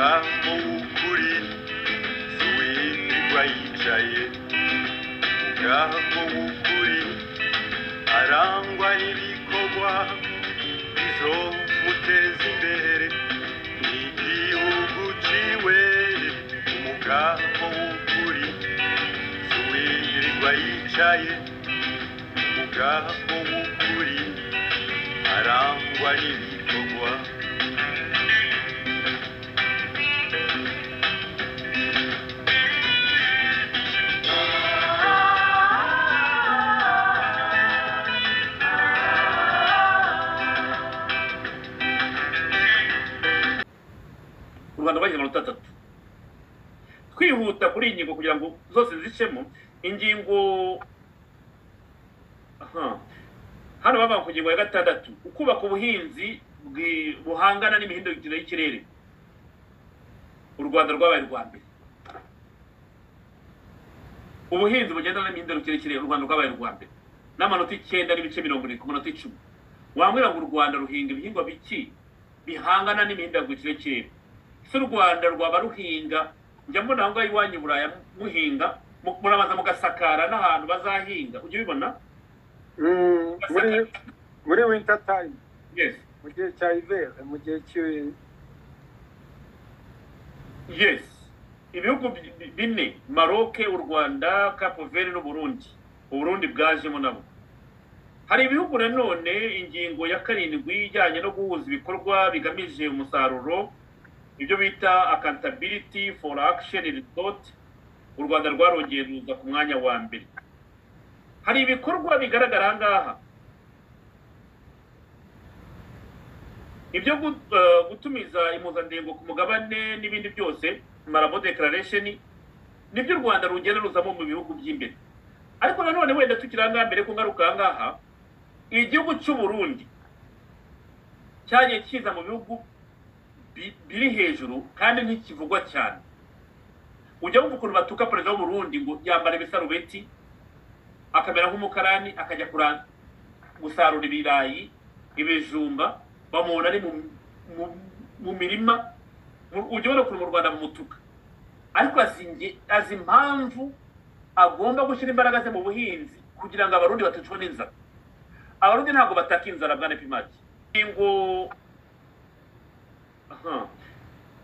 umugabo w'ukuri siwirirwa yicaye umugabo w'ukuri arangwa n'ibikorwa bizomuteza imbere n'igihugu ciwe umugabo w'ukuri siwirirwa yicaye umugabo w'ukuri arangwa n'ibikorwa u Rwanda rwagize amanota 3 twihuta kuri iyi ngingo kugira ngo zose zicemo ingingo hano bava ku ngingo ya 6 ukubaka ubuhinzi buhangana n'imihindagurikire y'ikirere u Rwanda rwabaye rwa mbere ubuhinzi bugendana n'imihindagurikire y'ikirere u Rwanda rwabaye rwa mbere n'amanota 9 n'ibice 70 ku manota 10 wambwira ngo u Rwanda ruhinga ibihingwa biki bihangana n'imihindagurikire y'ikirere se u Rwanda rwaba ruhinga njya mbona aho ngaho iwanyu ibiraya muhinga murabaza mugasakara n'ahantu bazahinga ujye ubibona muri winter time yes mu gihe cya hiver mu gihe yes ibihugu bine Maroc u Rwanda Cape Verde n'u Burundi Burundi bwajemo nabo hari ibihugu nanone ingingo ya 7 ijyanye no guhuza ibikorwa bigamije umusaruro ibyo bita accountability for action report u Rwanda rwarongeye ruza ku mwanya wa mbere hari ibikorwa bigaragara ahangaha ibyo gutumiza impuzandengo ku mugabane n'ibindi byose Marabo declaration nibyo u Rwanda rugenda ruzamo mu bihugu by'imbere ariko nanone wenda tukiranga mbere ko ngaruka ahangaha igihugu cy'u Burundi cyagiye kiza mu bihugu biri hejuru kandi ntikivugwa cyane ujya wumva ukuntu batuka perezida w'u Burundi ngo yambara ibisarubeti akamera nk'umukarani akajya gusarura ibirayi ibijumba bamubona ari mu mirima ujya ubona ukuntu mu Rwanda bamutuka ariko azi impamvu agomba gushyira imbaraga ze mu buhinzi kugira ngo abarundi batacwa n'inzara abarundi ntabwo bataka inzara bwana Pimaki ngo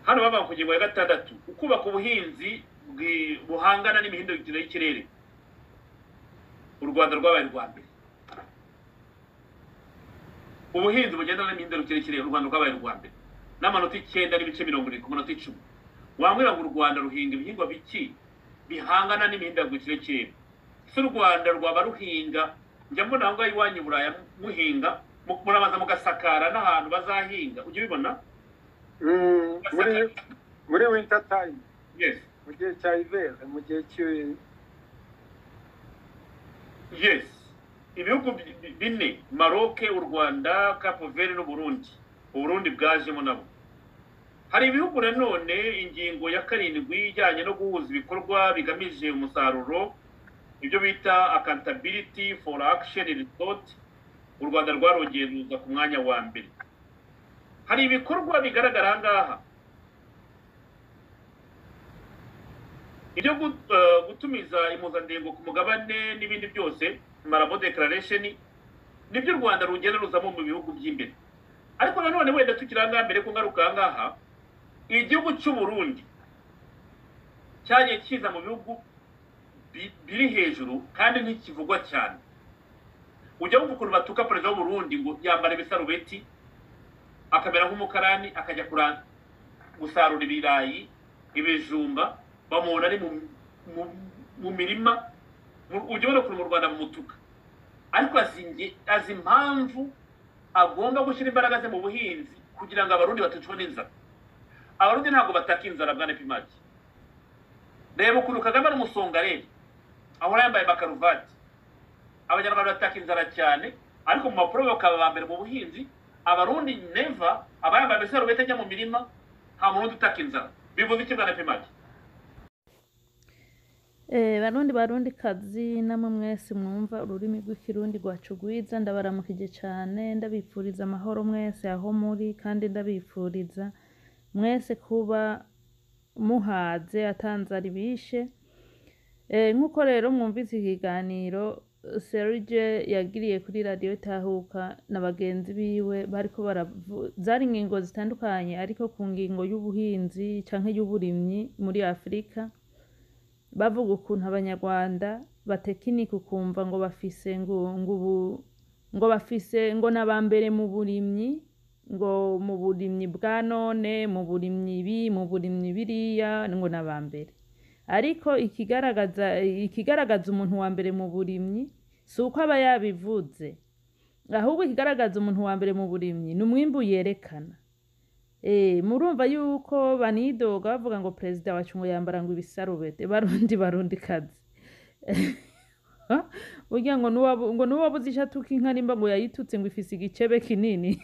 hano bava ku ngingo ya 6 ukubaka ubuhinzi buhangana n'imihindagurikire y'ikirere u Rwanda rwabaye rwa mbere ubuhinzi bugendana n'imihindagurikire y'ikirere u Rwanda rwabaye rwa mbere n'amanota 9 n'ibice 70 ku manota 10 wambwira ngo u Rwanda ruhinga ibihingwa biki bihangana n'imihindagurikire y'ikirere se u Rwanda rwaba ruhinga njya mbona aho ngaho iwanyu ibiraya muhinga murabaza mugasakara n'ahantu bazahinga ujye ubibona muri winter time yes mu gihe cya hiver mu gihe yes ibihugu bine Maroc u Rwanda Cape Verde n'u Burundi Burundi bwajemo nabo hari ibihugu nanone ingingo ya 7 ijyanye no guhuza ibikorwa bigamije umusaruro ibyo bita accountability for action report u Rwanda rwarongeye ruza ku mwanya wa mbere hari ibikorwa bigaragara ahangaha ibyo gutumiza impuzandengo ku mugabane n'ibindi byose Marabo declaration nibyo u Rwanda rugenda ruzamo mu bihugu by'imbere ariko nanone wenda tukiranga mbere ko ngaruka ahangaha igihugu cy'u Burundi cyagiye kiza mu bihugu biri hejuru kandi ntikivugwa cyane ujya wumva ukuntu batuka perezida w'u Burundi ngo yambara ibisarubeti akamera nk'umukarani akajya gusarura ibirayi ibijumba bamubona ari mu mirima ujya ubona ukuntu mu Rwanda bamutuka ariko azi impamvu agomba gushyira imbaraga ze mu buhinzi kugira ngo abarundi batacwa n'inzara abarundi ntabwo bataka inzara bwana Pimaki reba ukuntu Kagame ari umusongareri ahora yambaye makaruvati abanyarwanda bataka inzara cyane ariko mu mapuro bakaba ba mbere mu buhinzi abarundi neva abayambaye ibisarubeti ajya mu mirima nta muntu utaka inzara bivuze iki bwana Pimaki barundi kazi namwe mwese mwumva ururimi rw'ikirundi rwacu rwiza ndabaramukije cyane ndabifuriza amahoro mwese aho muri kandi ndabifuriza mwese kuba muhaze atanzara ibishe. Nk'uko rero mwumvise ikiganiro Serge yagiriye kuri radiyo Tahuka na bagenzi biwe bariko zari ingingo zitandukanye ariko ku ngingo y'ubuhinzi canke y'uburimyi muri Afrika, bavuga ukuntu abanyarwanda batekinika ukumva ngo bafise ngo nabambere mu burimyi, ngo mu burimyi bwa none, mu burimyi ibi, mu burimyi biriya, ngo nabambere. Ariko ikigaragaza umuntu wa mbere mu burimyi si uko aba yabivuze, ahubwo ikigaragaza umuntu wa mbere mu burimyi ni umwimbu yerekana. Murumva yuko banidoga bavuga ngo perezida wacu ngo yambara ngo ibisarubete. Barundi kazi burya ngo nuwabuze ishatuka inka nimba ngo yayitutse ngo ifise igicebe kinini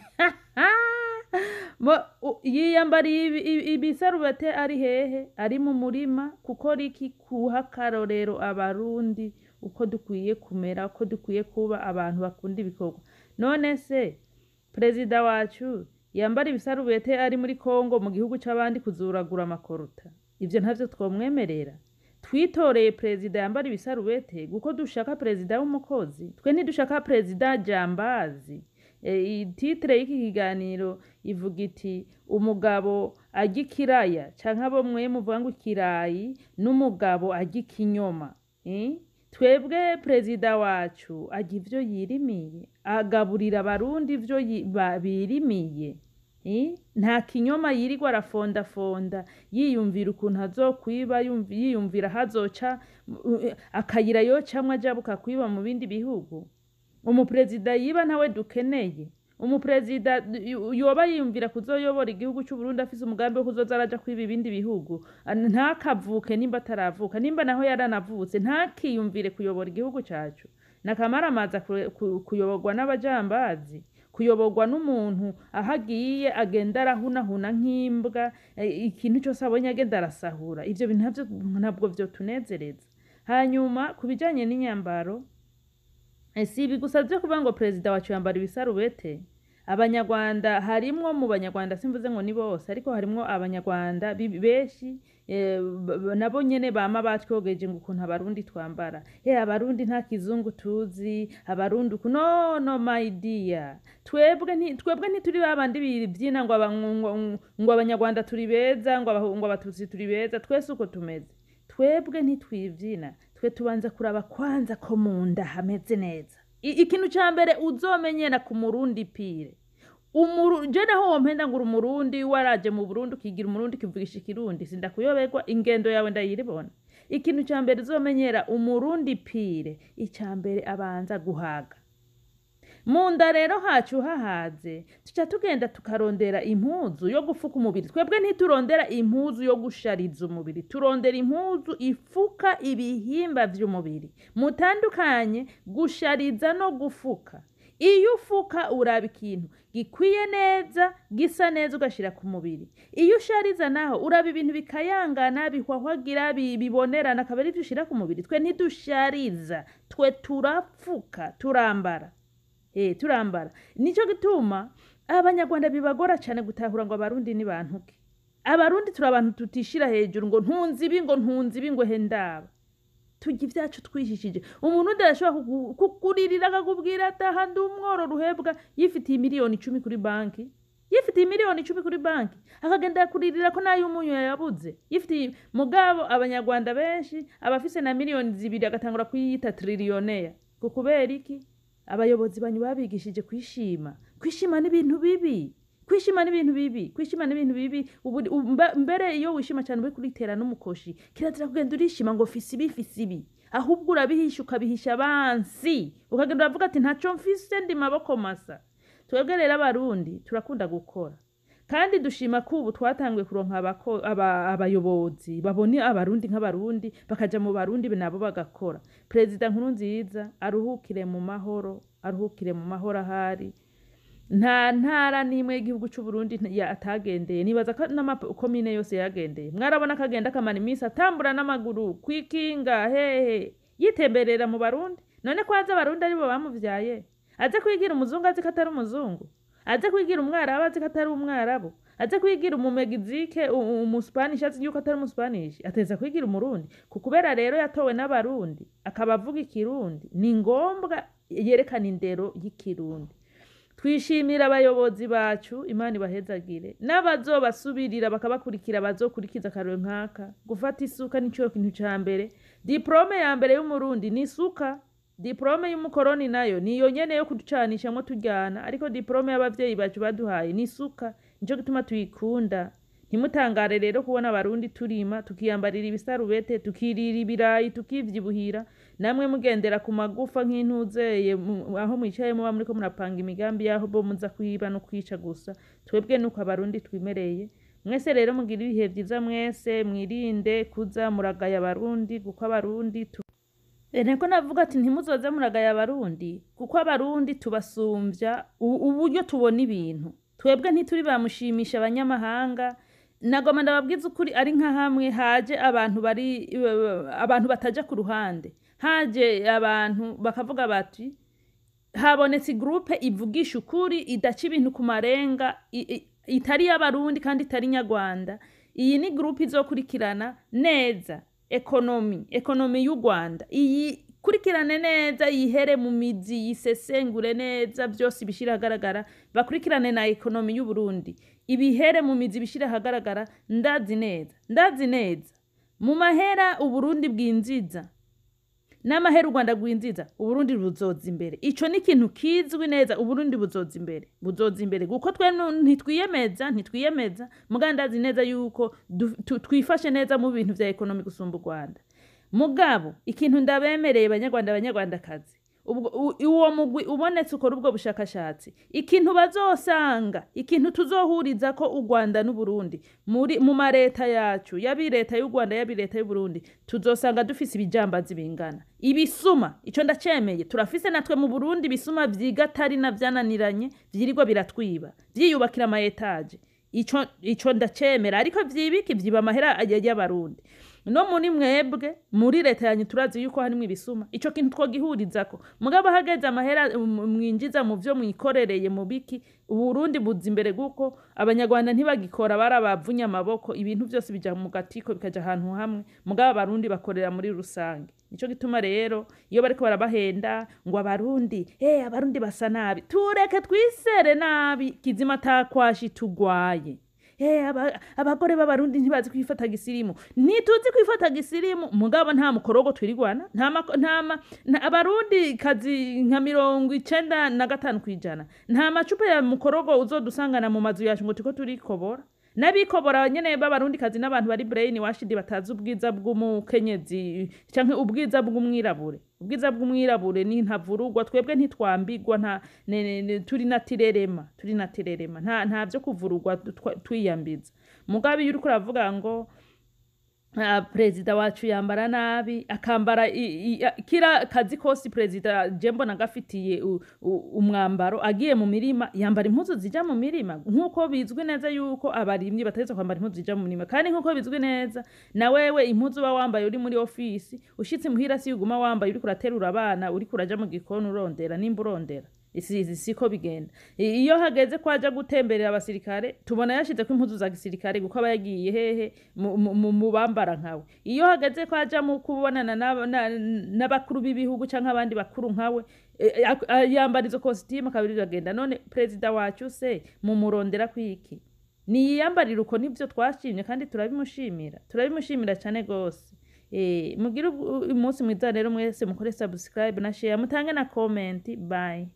yiyambariye ibisarubete ari hehe? Ari mu murima. Kuko riki? Kuha akarorero abarundi uko dukwiye kumera, uko dukwiye kuba abantu bakunda ibikorwa. None se perezida wacu yambara ibisarubete ari muri Kongo mu gihugu c'abandi kuzuragura amakorota? Ivyo ntavyo twomwemerera. Twitoreye perezida yambara ibisarubete kuko dushaka perezida w'umukozi, twe ntidushaka perezida jambazi. Titre y'iki kiganiro ivuga iti umugabo arya ikiraya, canke abo mwe muvuga ngo ikirayi, n'umugabo arya ikinyoma. Twebwe perezida wacu arya ivyo yirimiye, agaburira abarundi ivyo birimiye. Nta kinyoma yirirwa arafondafonda yiyumvira ukuntu azokwiba, yiyumvira hazoca akayira yocamwe ajabuka kwiba mu bindi bihugu. Umuperezida yiba ntawe dukeneye. Umuperezida yoba yiyumvira kuzoyobora igihugu c'u Burundi afise umugambi wo kuzoza araja kwiba ibindi bihugu, ntakavuke nimba ataravuka, nimba naho yaranavutse ntakiyumvire kuyobora igihugu cacu. Nakamaramaza kuyoborwa n'abajambazi, kuyoborwa n'umuntu ahagiye agenda arahunahuna nk'imbwa, ikintu cyose abonye agenda arasahura. Ivyo bintu ntabwo vyo tunezereza. Hanyuma kubijanye n'inyambaro, si ibi gusa vyo kuvuga ngo perezida wacu yambara ibisarubete. Abanyarwanda harimwo, mu banyarwanda simvuze ngo ni bose, ariko harimwo abanyarwanda benshi nabo nyene bama batwogeje ngo ukuntu abarundi twambara. Abarundi nta kizungu tuzi, abarundi no my dear. Twebwe ntituri babandi bivyina ngo abanyarwanda turi beza, ngo abatutsi turi beza. Twese uko tumeze. Twebwe ntitwivyina. Twe tubanza kuraba kwanza ko munda hameze neza. Ikintu ca mbere uzomenyera ku murundi pire. Je naho wompenda ngo umurundi waraje mu Burundi ukigira umurundi kivugisha ikirundi, sindakuyoberwa, ingendo yawe ndayiribona. Ikintu ca mbere uzomenyera umurundi pire, ica mbere abanza guhaga. Munda rero hacu hahaze, tuca tugenda tukarondera impuzu yo gufuka umubiri. Twebwe ntiturondera impuzu yo gushariza umubiri, turondera impuzu ifuka ibihimba vy'umubiri. Mutandukanye gushariza no gufuka. Iyo ufuka uraba ikintu gikwiye neza, gisa neza ugashira ku mubiri. Iyo ushariza naho uraba ibintu bikayangana, bihwahwagira, bibonerana, akaba ari vyo ushira ku mubiri. Twe ntidushariza, twe turapfuka, turambara. Turambara. Nico gituma abanyarwanda bibagora cyane gutahura ngo abarundi ni bantuke. Abarundi turi abantu tutishira hejuru ngo ntunzi ibi ngo hendaba. Tujya ivyacu twishishije. Umuntu ndashobora kukuririra akakubwira ataha ndi umworo ruhebwa yifitiye miliyoni 10 kuri banki. Akagenda kuririra ko nayo umunyu yabuze. Yifitiye mugabo abanyarwanda benshi abafise na miliyoni 2 agatangura kuyita trillionneur. Kukubera iki? Abayobozi banyu babigishije kwishima. Kwishima n'ibintu bibi. Mbere iyo wishima cyane uri kuritera n'umukoshi, kirazira kugenda urishima ngo fisi ibi. Ahubwo urabihisha ukabihisha abansi. Ukagenda uravuga ati ntaco mfise ndi maboko masa. Twebwe rero abarundi turakunda gukora. Kandi dushima ko ubu twatanguye kuronka abayobozi babone abarundi nk'abarundi, bakaja mu barundi nabo bagakora. Perezida Nkurunziza aruhukire mu mahoro ahari. Nta ntara nimwe y'igihugu c'u Burundi atagendeye. Nibaza ko n'amakomine yose yagendeye. Mwarabona kagenda kamara iminsi atambura n'amaguru kwikinga yitemberera mu barundi. None kwaza abarundi aribo bamuvyaye. Aze kwigira umuzungu azi ko atari umuzungu. Aze kwigira umwarabu azi ko atari umwarabu. aze kwigira umumegizike umuspanish azi yuko atari umuspanish ateza kwigira umurundi kubera rero yatowe n'abarundi akaba avuga ikirundi ni ngombwa yerekana indero y'ikirundi. Twishimira abayobozi bacu Imana ibahezagire n'abazobasubirira bakabakurikira bazokurikiza akarero nkaka. Gufata isuka nico kintu ca mbere. Diplome ya mbere y'umurundi ni isuka. Diplome y'umukoroni nayo niyo nyene yo kuducanishamwo tujyana, ariko diplome y'abavyeyi bacu baduhaye ni isuka. Nico gituma tuyikunda. Ntimutangare rero kubona abarundi turima tukiyambarira ibisarubete tukirira ibirayi tukivyibuhira, namwe mugendera ku magufa nk'intuzeye aho mwicaye muba muriko murapanga imigambi yaho bo muza kwiba no kwica gusa. Twebwe nuko abarundi twimereye. Mwese rero mugira ibihe vyiza mwese, mwirinde kuza muragaya abarundi kuko abarundi Neko navuga ati ntimuzoze muragaya abarundi kuko abarundi tubasumvya uburyo tubona ibintu. Twebwe ntituri bamushimisha abanyamahanga. Nagoma ndababwiza ukuri ari nka hamwe haje abantu bataja ku ruhande. Haje abantu bakavuga bati habonetse groupe ivugisha ukuri idaca ibintu ku marenga itari y'abarundi kandi itari nyarwanda. Iyi ni groupe izokurikirana neza ekonomi y'u Rwanda. Iyi kurikirane neza yihere mu mizi yisesengure neza byose bishira hagaragara, bakurikirane na ekonomi y'u Burundi ibihere mu mizi bishira hagaragara. Ndazi neza mu mahera Uburundi bwinziza n'amahera u Rwanda rwinziza Uburundi buzoza imbere. Ico ni ikintu kizwi neza, Uburundi buzoza imbere kuko twe ntitwiyemeza mugandazi neza yuko twifashe neza mu bintu vya ekonomi gusumba u Rwanda. Mugabo ikintu ndabemereye abanyarwandakazi, uwo mugwi ubonetse ukora ubwo bushakashatsi, ikintu bazosanga, ikintu tuzohuriza ko u Rwanda n'u Burundi mu mareta yacu yabi leta y'u Rwanda yabi leta y'u Burundi, tuzosanga dufise ibijambazi bingana. Ibisuma ico ndacemeye, turafise natwe mu Burundi bisuma vyigatari na vyananiranye vyirirwa biratwiba vyiyubakira ama etage. Ico ndacemera, ariko vyibiki vyiba amahera y'abarundi. No muri mwebwe muri leta yanyu turazi yuko harimwe ibisuma. Ico kintu twogihurizako. Mugabo hageze amahera mwinjiza mu vyo mwikorereye mu biki, Uburundi buza imbere guko abanyarwanda ntibagikora barabavunya amaboko, ibintu byose bija mu gatiko bikaja ahantu hamwe. Mugabo abarundi bakorera muri rusange. Nico gituma rero iyo bariko barabahenda ngo abarundi basa nabi, tureke twisere nabi kizima takwashi tugwaye. Abagore b'abarundi ntibazi kwifata gisirimu. Ntituzi kwifata gisirimu, mugabo nta mukorogo twirigwana. Abarundi kazi nka 95% nta macupa ya mukorogo uzodusangana mu mazu yacu ngo tuko turikobora. Nabikobora nyene b'abarundi kazi n'abantu bari brain washidi batazi ubwiza bw'umukenyezi canke ubwiza bw'umwirabure. Ubwiza bw'umwirabure ni ntavurugwa, twebwe ntitwambigwa, turi natirerema nta byo kuvurugwa twiyambiza. Mugabe yuri kuravuga ngo Perezida wacu yambara nabi, akambara kira kazi kosi Perezida jembo nagafitiye umwambaro agiye mu mirima yambara impuzu zija mu mirima, nkuko bizwi neza yuko abarimyi bateza kwambara impuzu zija mu mirima. Kandi nkuko bizwi neza na wewe impuzu ba wambaye uri muri office ushitse muhira si uguma wambaye uri kuraterura abana uri kuraja mu gikoni urondera nimba urondera. Siko bigenda. Iyo hageze kwaja gutemberera abasirikare tubona yashize ko impuzu za gisirikare guko abayagiye hehe mu bambara nkawe. Iyo hageze kwaja mu kubonana n'abakuru b'ibihugu canke abandi bakuru nkawe yambara izo costume kabiri bagenda. None Perezida wacu se mu murondera kwiki ni yambarira uko nivyo twashimye kandi turabimushimira cyane gose. Mugira umunsi mwiza rero mwese mukore subscribe na share mutange na comment. Bye.